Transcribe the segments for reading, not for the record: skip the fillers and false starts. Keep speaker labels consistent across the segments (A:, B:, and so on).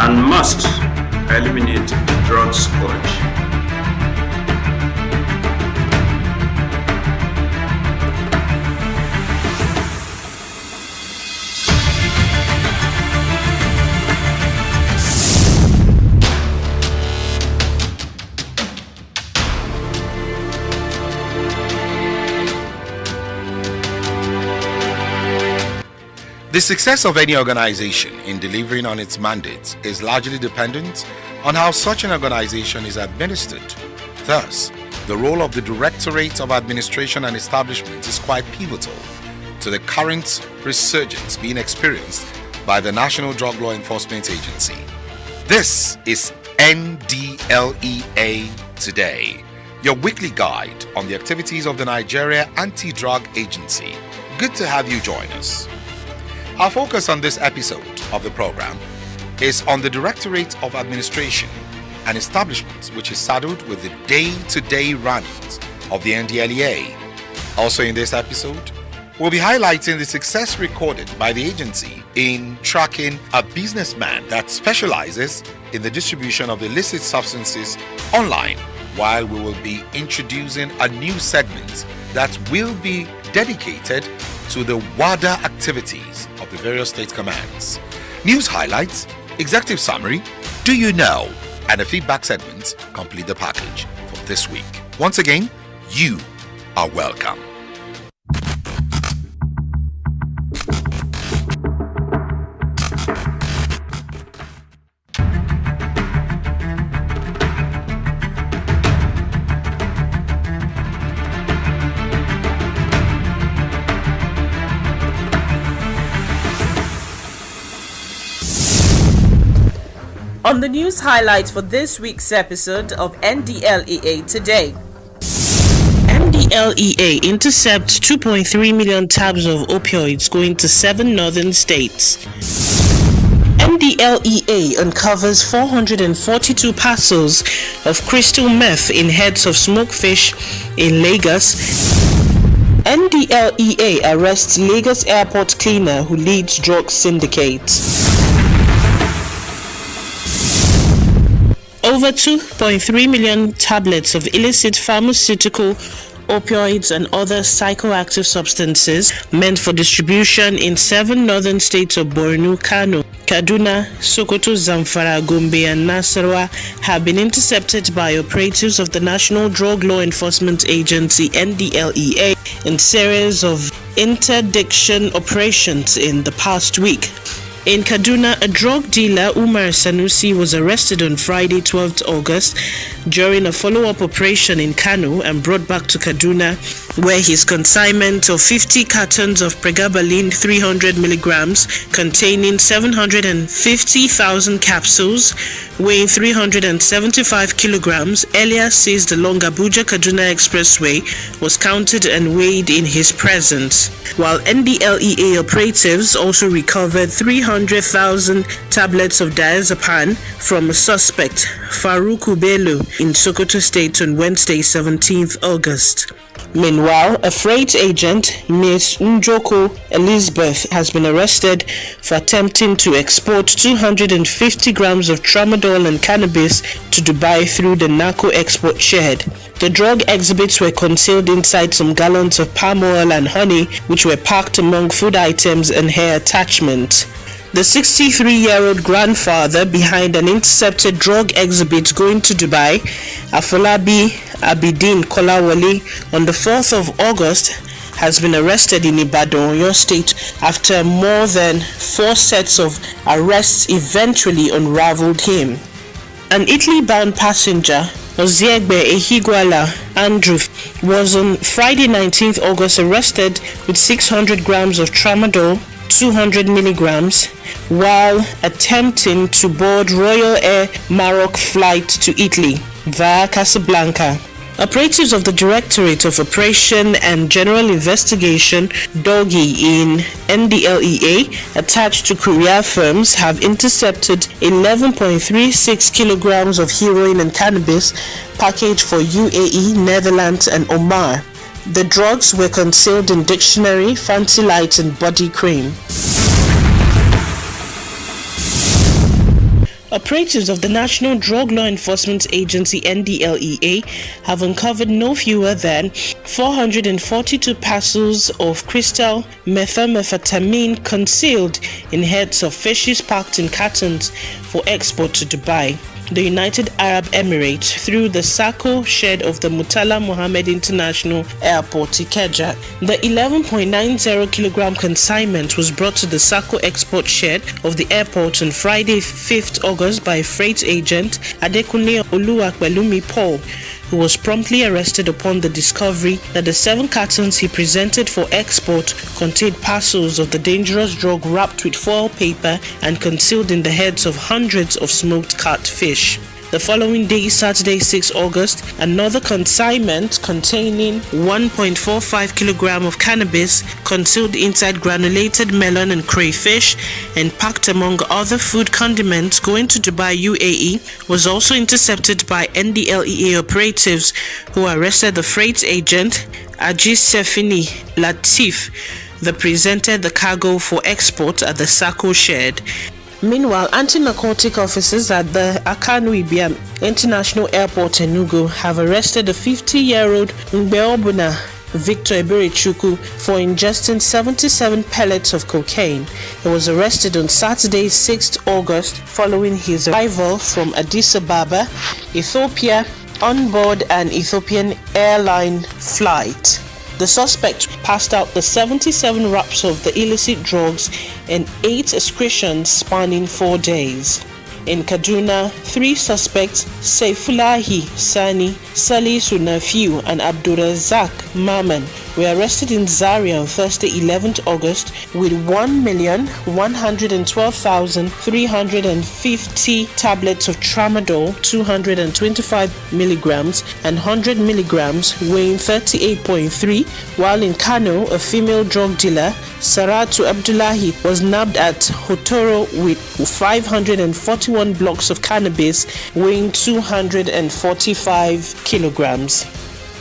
A: and must eliminate drug scourge.
B: The success of any organization in delivering on its mandates is largely dependent on how such an organization is administered. Thus, the role of the Directorate of Administration and Establishment is quite pivotal to the current resurgence being experienced by the National Drug Law Enforcement Agency. This is Ndlea Today, your weekly guide on the activities of the Nigeria Anti-Drug Agency. Good to have you join us. Our focus on this episode of the program is on the Directorate of Administration and Establishments, which is saddled with the day-to-day runnings of the Ndlea. Also in this episode, we'll be highlighting the success recorded by the agency in tracking a businessman that specializes in the distribution of illicit substances online, while we will be introducing a new segment that will be dedicated to the WADA activities of the various state commands. News highlights, executive summary, do you know, and a feedback segment complete the package for this week. Once again, you are welcome.
C: On the news highlights for this week's episode of Ndlea Today.
D: Ndlea intercepts 2.3 million tabs of opioids going to 7 northern states. Ndlea uncovers 442 parcels of crystal meth in heads of smokefish in Lagos. Ndlea arrests Lagos airport cleaner who leads drug syndicates. Over 2.3 million tablets of illicit pharmaceutical, opioids and other psychoactive substances meant for distribution in 7 northern states of Borno, Kano, Kaduna, Sokoto, Zamfara, Gombe and Nasarawa have been intercepted by operatives of the National Drug Law Enforcement Agency Ndlea in series of interdiction operations in the past week. In Kaduna, a drug dealer, Umar Sanusi, was arrested on Friday, 12th August, during a follow-up operation in Kano and brought back to Kaduna, where his consignment of 50 cartons of pregabalin 300 milligrams containing 750,000 capsules, weighing 375 kilograms, earlier seized along Abuja-Kaduna Expressway, was counted and weighed in his presence, while Ndlea operatives also recovered 300,000 tablets of diazepam from a suspect, Faruku Bello, in Sokoto State on Wednesday, 17th August. Meanwhile, a freight agent, Ms. Njoko Elizabeth, has been arrested for attempting to export 250 grams of tramadol and cannabis to Dubai through the narco export shed. The drug exhibits were concealed inside some gallons of palm oil and honey, which were packed among food items and hair attachments. The 63-year-old grandfather behind an intercepted drug exhibit going to Dubai, Afolabi Abidin Kolawole, on the 4th of August, has been arrested in Ibadan, Oyo State, after more than 4 sets of arrests eventually unraveled him. An Italy-bound passenger, Oziegbe Ehiguala Andrew, was on Friday 19th August arrested with 600 grams of tramadol, 200 milligrams, while attempting to board Royal Air Maroc flight to Italy via Casablanca. Operatives of the Directorate of Operation and General Investigation (DOGI) in Ndlea, attached to courier firms, have intercepted 11.36 kilograms of heroin and cannabis packaged for UAE, Netherlands and Oman. The drugs were concealed in dictionary, fancy lights and body cream. Operatives of the National Drug Law Enforcement Agency (NDLEA) have uncovered no fewer than 442 parcels of crystal methamphetamine concealed in heads of fishes packed in cartons for export to Dubai, the United Arab Emirates, through the Sako shed of the Murtala Mohammed International Airport, Ikeja. The 11.90 kilogram consignment was brought to the Sako export shed of the airport on Friday, 5th August by freight agent Adekunle Oluwapelumi Paul, who was promptly arrested upon the discovery that the 7 cartons he presented for export contained parcels of the dangerous drug wrapped with foil paper and concealed in the heads of hundreds of smoked catfish. The following day, Saturday, 6 August, another consignment containing 1.45 kilogram of cannabis concealed inside granulated melon and crayfish and packed among other food condiments going to Dubai, UAE, was also intercepted by NDLEA operatives who arrested the freight agent Ajis Sefini Latif that presented the cargo for export at the Sako shed. Meanwhile, anti-narcotic officers at the Akanu Ibiam International Airport Enugu have arrested a 50-year-old Mbeobuna Victor Eberichuku for ingesting 77 pellets of cocaine. He was arrested on Saturday, 6th August, following his arrival from Addis Ababa, Ethiopia, on board an Ethiopian airline flight. The suspect passed out the 77 wraps of the illicit drugs and 8 excretions spanning 4 days. In Kaduna, 3 suspects, Saifulahi Sani, Salisu Nafiu, and Abdurazak Maman, were arrested in Zaria on Thursday, 11th August, with 1,112,350 tablets of tramadol, 225 milligrams, and 100 milligrams, weighing 38.3, while in Kano, a female drug dealer, Saratu Abdullahi, was nabbed at Hotoro with 541 blocks of cannabis, weighing 245 kilograms.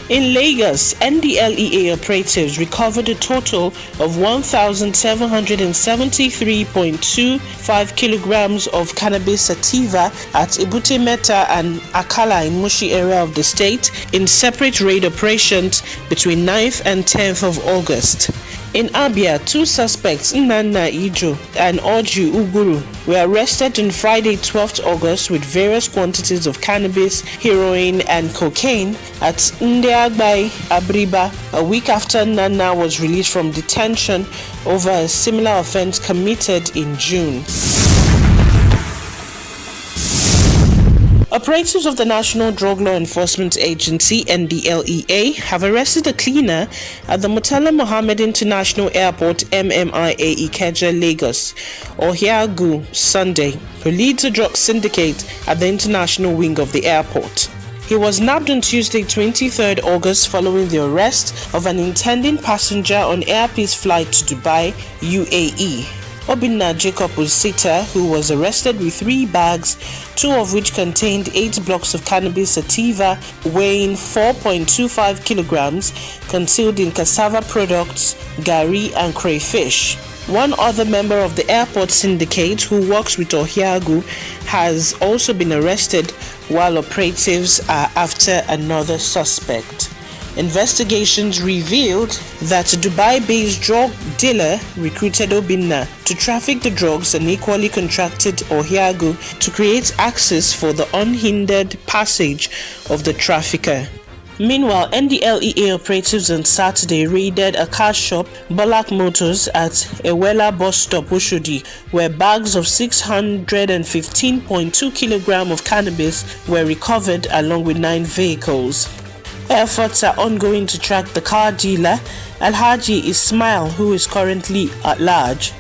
D: In Lagos, NDLEA operatives recovered a total of 1,773.25 kilograms of cannabis sativa at Ebute Metta and Akala in Mushi area of the state in separate raid operations between 9th and 10th of August. In Abia, 2 suspects, Nnanna Ijo and Oju Uguru, were arrested on Friday, 12th August with various quantities of cannabis, heroin, and cocaine at Ndlea Abriba, a week after Nnanna was released from detention over a similar offense committed in June. Operatives of the National Drug Law Enforcement Agency (NDLEA) have arrested a cleaner at the Murtala Mohammed International Airport (MMIA) Ikeja, Lagos, Ohiagu, Sunday, who leads a drug syndicate at the international wing of the airport. He was nabbed on Tuesday, 23rd August, following the arrest of an intending passenger on Air Peace flight to Dubai, UAE. Obinna Jacob Osita, who was arrested with 3 bags, 2 of which contained 8 blocks of cannabis sativa weighing 4.25 kilograms, concealed in cassava products, gari, and crayfish. One other member of the airport syndicate, who works with Ohiagu, has also been arrested, while operatives are after another suspect. Investigations revealed that a Dubai-based drug dealer recruited Obinna to traffic the drugs and equally contracted Ohiagu to create access for the unhindered passage of the trafficker. Meanwhile, NDLEA operatives on Saturday raided a car shop, Bolak Motors, at Ewela bus stop, Oshodi, where bags of 615.2 kilograms of cannabis were recovered along with 9 vehicles. Efforts are ongoing to track the car dealer, Alhaji Ismail, who is currently at large.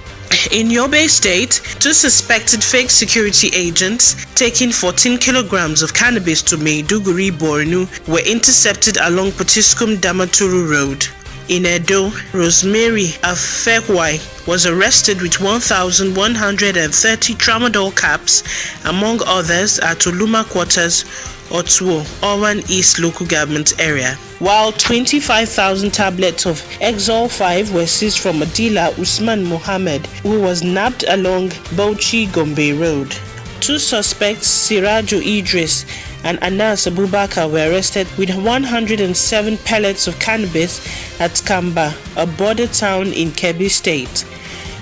D: In Yobe State, 2 suspected fake security agents taking 14 kilograms of cannabis to Maiduguri, Borno, were intercepted along Potiskum Damaturu Road. In Edo, Rosemary Afekwai was arrested with 1,130 tramadol caps, among others, at Oluma Quarters, Otuo, Owan East Local Government Area, while 25,000 tablets of Exol 5 were seized from a dealer, Usman Mohammed, who was nabbed along Bauchi Gombe Road. Two suspects, Sirajo Idris and Anas Abubakar, were arrested with 107 pellets of cannabis at Kamba, a border town in Kebbi State.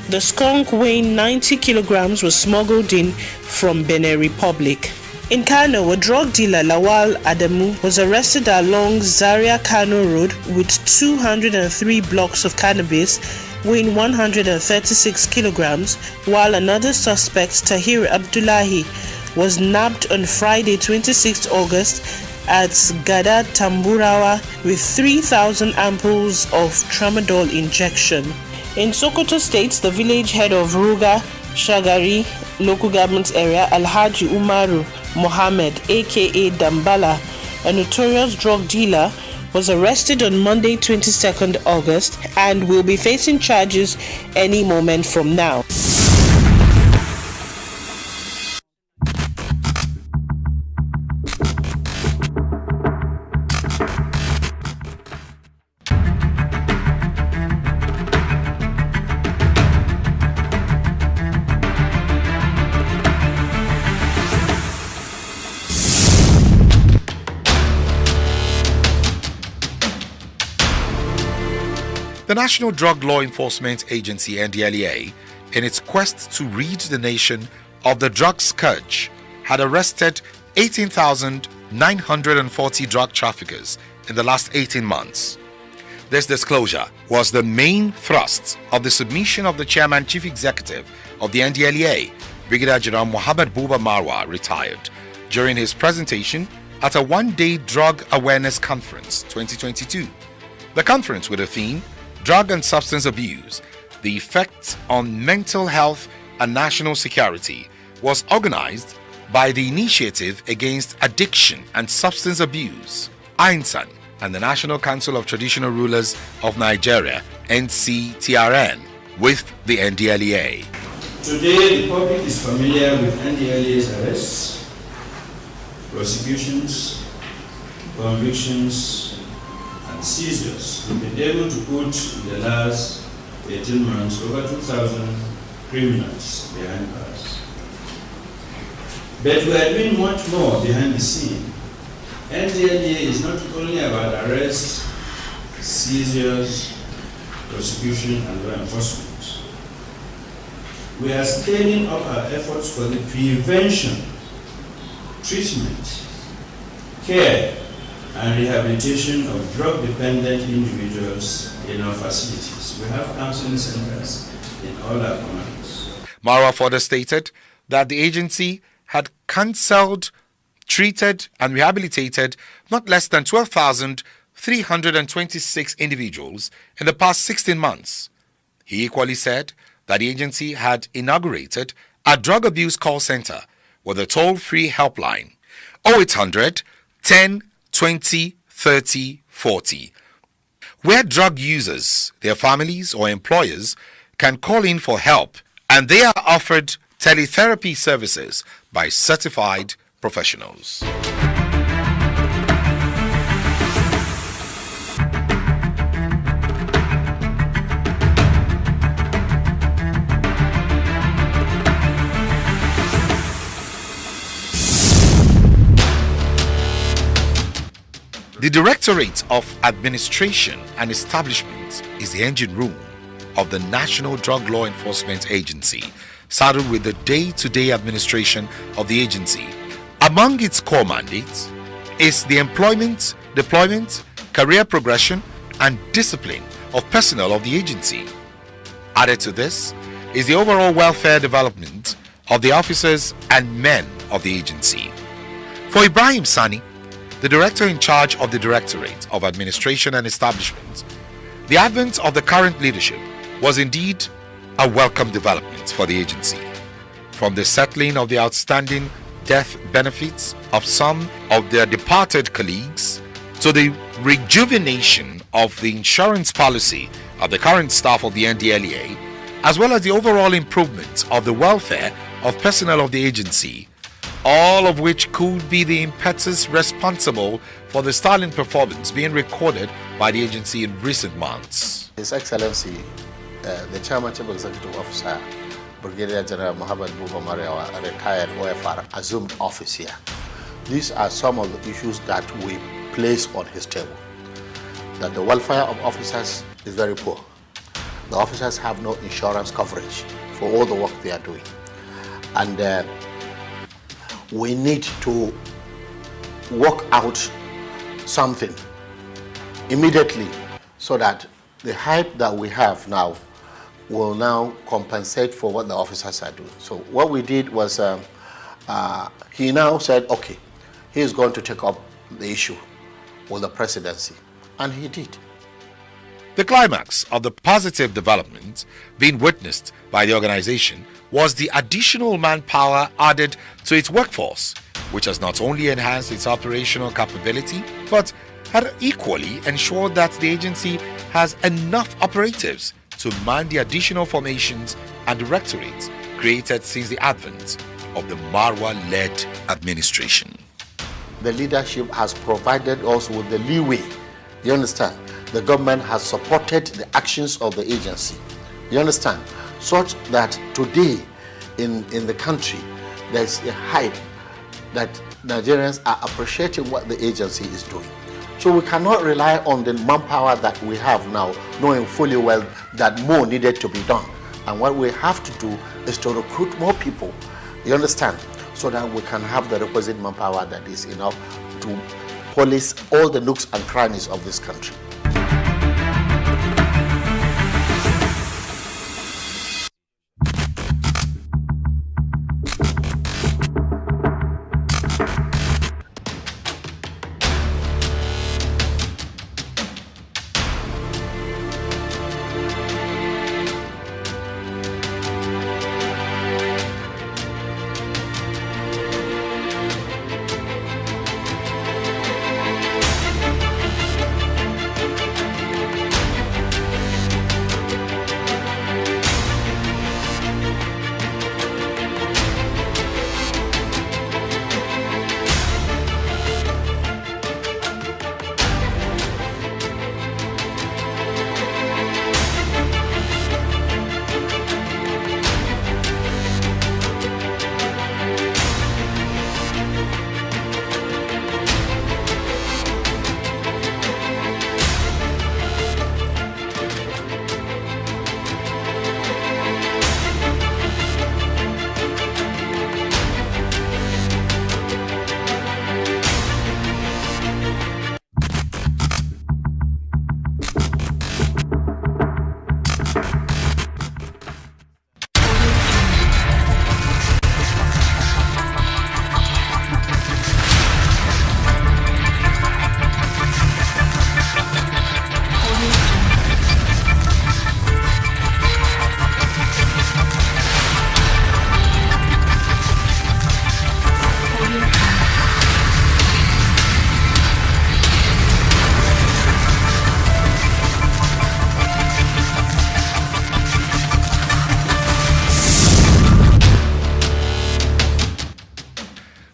D: The skunk weighing 90 kilograms was smuggled in from Benin Republic. In Kano, a drug dealer, Lawal Adamu, was arrested along Zaria Kano Road with 203 blocks of cannabis weighing 136 kilograms, while another suspect, Tahir Abdullahi, was nabbed on Friday, 26 August at Gada Tamburawa with 3,000 ampoules of tramadol injection. In Sokoto State, the village head of Ruga Shagari local government area, Alhaji Umaru Mohammed, aka Dambala, a notorious drug dealer, was arrested on Monday, 22nd August and will be facing charges any moment from now.
B: The National Drug Law Enforcement Agency, Ndlea, in its quest to rid the nation of the drug scourge, had arrested 18,940 drug traffickers in the last 18 months. This disclosure was the main thrust of the submission of the Chairman Chief Executive of the Ndlea, Brigadier General Muhammad Buba Marwa, retired, during his presentation at a one-day Drug Awareness Conference 2022. The conference, with the theme Drug and Substance Abuse, the Effects on Mental Health and National Security, was organized by the Initiative Against Addiction and Substance Abuse, INSAN, and the National Council of Traditional Rulers of Nigeria, NCTRN, with the Ndlea.
E: Today, the public is familiar with Ndlea's arrests, prosecutions, convictions, and seizures. We've been able to put in the last 18 months over 2,000 criminals behind bars. But we are doing much more behind the scene. Ndlea is not only about arrests, seizures, prosecution, and law enforcement. We are scaling up our efforts for the prevention, treatment, care, and rehabilitation of drug-dependent individuals in our facilities. We have counseling centers in all our commands.
B: Marwa further stated that the agency had cancelled, treated, and rehabilitated not less than 12,326 individuals in the past 16 months. He equally said that the agency had inaugurated a drug abuse call center with a toll-free helpline 0800 10 20 30 40, where drug users, their families, or employers can call in for help, and they are offered teletherapy services by certified professionals. The Directorate of Administration and Establishment is the engine room of the National Drug Law Enforcement Agency, saddled with the day-to-day administration of the agency. Among its core mandates is the employment, deployment, career progression, and discipline of personnel of the agency. Added to this is the overall welfare development of the officers and men of the agency. For Ibrahim Sani, the director in charge of the Directorate of Administration and Establishment, the advent of the current leadership was indeed a welcome development for the agency. From the settling of the outstanding death benefits of some of their departed colleagues to the rejuvenation of the insurance policy of the current staff of the Ndlea, as well as the overall improvement of the welfare of personnel of the agency, all of which could be the impetus responsible for the sterling performance being recorded by the agency in recent months.
F: His Excellency, the Chairman Chief Executive Officer, Brigadier General Mohammed Buba Mariawa, a retired OFR, assumed office here. These are some of the issues that we place on his table. That the welfare of officers is very poor. The officers have no insurance coverage for all the work they are doing. And we need to work out something immediately so that the hype that we have now will now compensate for what the officers are doing. So what we did was he now said, okay, he is going to take up the issue with the presidency, and he did.
B: The climax of the positive development being witnessed by the organization was the additional manpower added to its workforce, which has not only enhanced its operational capability, but had equally ensured that the agency has enough operatives to man the additional formations and directorates created since the advent of the Marwa-led administration.
F: The leadership has provided us with the leeway. You understand? The government has supported the actions of the agency. You understand? Such that today in the country, there's a hype that Nigerians are appreciating what the agency is doing. So we cannot rely on the manpower that we have now, knowing fully well that more needed to be done. And what we have to do is to recruit more people, you understand, so that we can have the requisite manpower that is enough to police all the nooks and crannies of this country.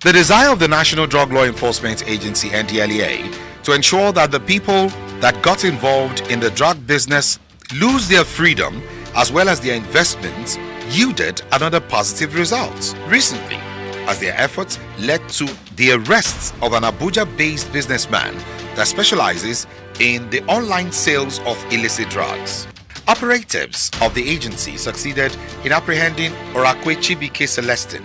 B: The desire of the National Drug Law Enforcement Agency, NDLEA, to ensure that the people that got involved in the drug business lose their freedom as well as their investments yielded another positive result recently, as their efforts led to the arrests of an Abuja-based businessman that specializes in the online sales of illicit drugs. Operatives of the agency succeeded in apprehending Orakwe Chibike Celestin,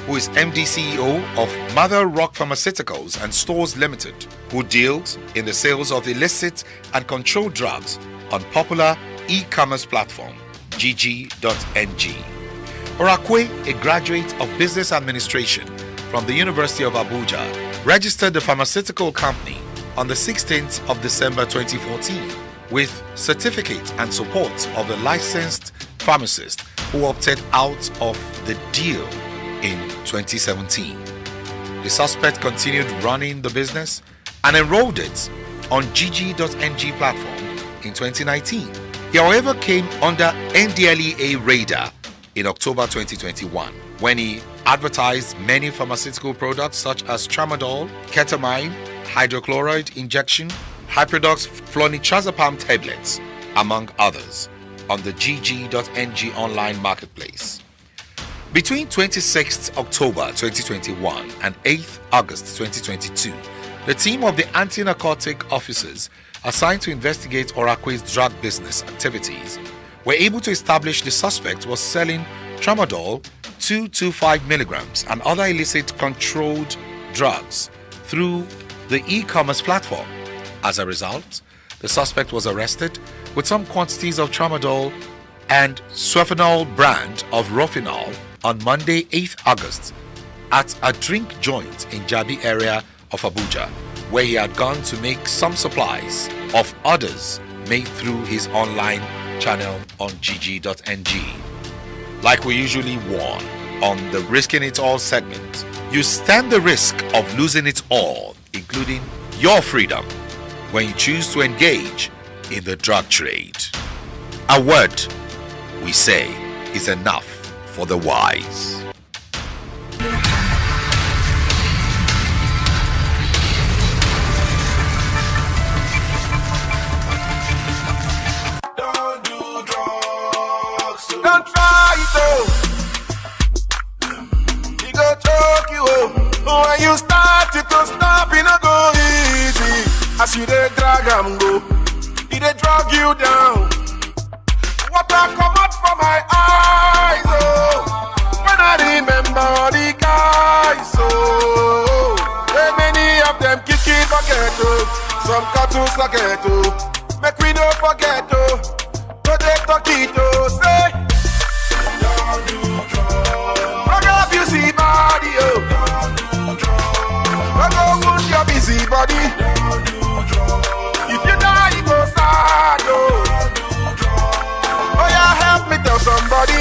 B: who is MD CEO of Mother Rock Pharmaceuticals and Stores Limited, who deals in the sales of illicit and controlled drugs on popular e-commerce platform gg.ng. Orakwe, a graduate of business administration from the University of Abuja, registered the pharmaceutical company on the 16th of December 2014 with certificate and support of the licensed pharmacist who opted out of the deal in 2017. The suspect continued running the business and enrolled it on gg.ng platform in 2019. He, however, came under NDLEA radar in October 2021 when he advertised many pharmaceutical products such as tramadol, ketamine, hydrochloride injection, Hyperdox flunitrazepam tablets, among others, on the gg.ng online marketplace. Between 26th October 2021 and 8th August 2022, the team of the anti-narcotic officers assigned to investigate Oraque's drug business activities were able to establish the suspect was selling tramadol, 225 milligrams, and other illicit controlled drugs through the e-commerce platform. As a result, the suspect was arrested with some quantities of tramadol and Swefenol brand of Rofinol on Monday, 8th August, at a drink joint in Jabi area of Abuja, where he had gone to make some supplies of others made through his online channel on gg.ng. Like we usually warn on the Risking It All segment, you stand the risk of losing it all, including your freedom, when you choose to engage in the drug trade. A word, we say, is enough for the wise.
G: Don't do drugs, don't try it though. He go choke you when you start it to stop, it no go easy. As you dey drag am go, he dey drag you down. Water come out from my eyes, oh, when I remember the guys, oh. Hey, many of them kicking bucket, oh, some cartoons like it, oh. Make we don't forget, oh, go they talk it, oh, say, don't do drugs. Rock up you see body, oh, don't do drugs. Rock up wound your busy body, don't do drugs. If you die, you go sad, oh. Oh yeah, help me tell somebody.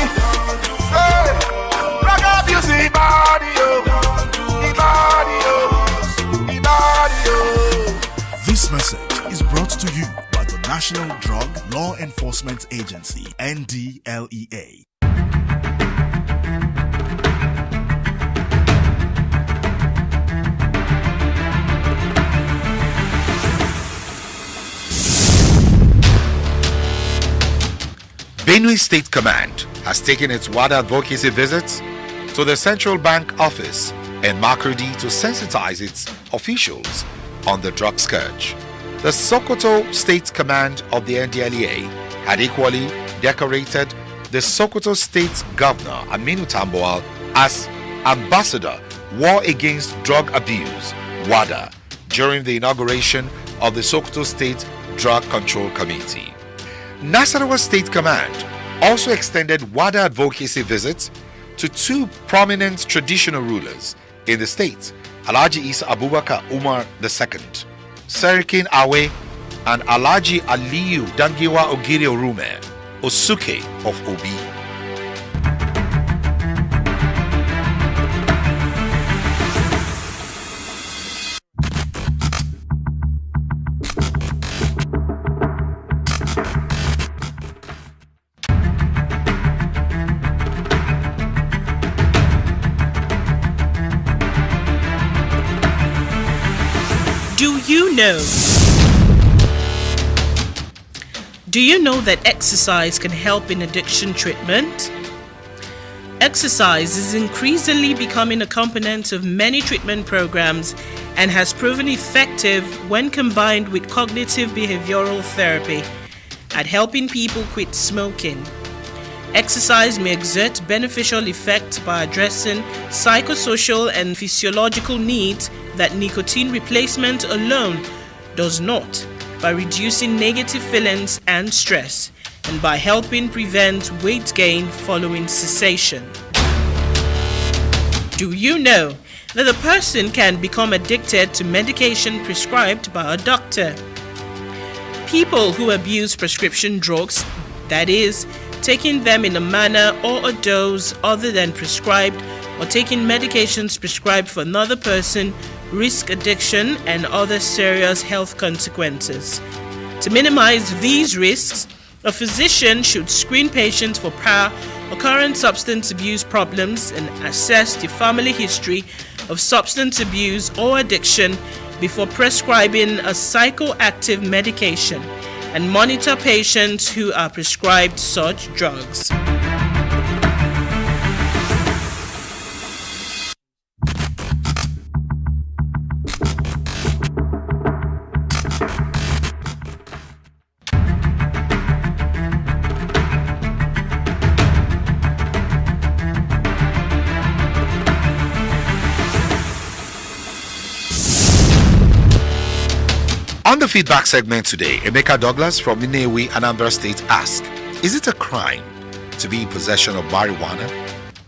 G: Say, rock up you see body, oh, the body, oh, the body, oh.
H: This message is brought to you by the National Drug Law Enforcement Agency, NDLEA.
B: Benue State Command has taken its WADA advocacy visits to the Central Bank office in Makurdi to sensitize its officials on the drug scourge. The Sokoto State Command of the NDLEA had equally decorated the Sokoto State Governor Aminu Tambuwal as Ambassador War Against Drug Abuse WADA during the inauguration of the Sokoto State Drug Control Committee. Nasarawa State Command also extended WADA advocacy visits to two prominent traditional rulers in the state, Alhaji Isa Abubakar Umar II, Serikin Awe, and Alhaji Aliyu Dangiwa Ogiri Orume, Osuke of Obi.
D: Do you know that exercise can help in addiction treatment? Exercise is increasingly becoming a component of many treatment programs and has proven effective when combined with cognitive behavioral therapy at helping people quit smoking. Exercise may exert beneficial effects by addressing psychosocial and physiological needs that nicotine replacement alone does not, by reducing negative feelings and stress, and by helping prevent weight gain following cessation. Do you know that a person can become addicted to medication prescribed by a doctor? People who abuse prescription drugs, that is, taking them in a manner or a dose other than prescribed, or taking medications prescribed for another person, risk addiction and other serious health consequences. To minimize these risks, a physician should screen patients for prior or current substance abuse problems and assess the family history of substance abuse or addiction before prescribing a psychoactive medication, and monitor patients who are prescribed such drugs.
B: On the feedback segment today, Emeka Douglas from Nnewi, Anambra State asks, is it a crime to be in possession of marijuana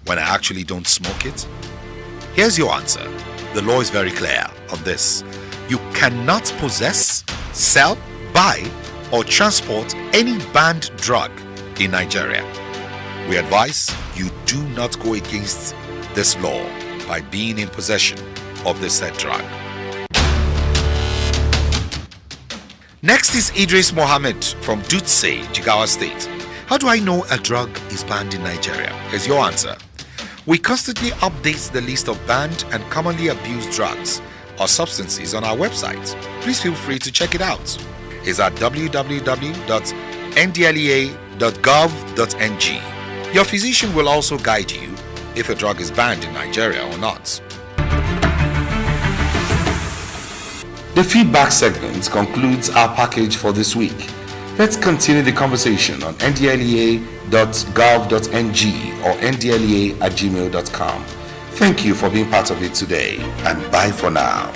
B: when I actually don't smoke it? Here's your answer. The law is very clear on this. You cannot possess, sell, buy, or transport any banned drug in Nigeria. We advise you do not go against this law by being in possession of the said drug. Next is Idris Mohammed from Dutse, Jigawa State. How do I know a drug is banned in Nigeria? Here's your answer. We constantly update the list of banned and commonly abused drugs or substances on our website. Please feel free to check it out. It's at www.ndlea.gov.ng. Your physician will also guide you if a drug is banned in Nigeria or not. The feedback segment concludes our package for this week. Let's continue the conversation on ndlea.gov.ng or ndlea@gmail.com. Thank you for being part of it today, and bye for now.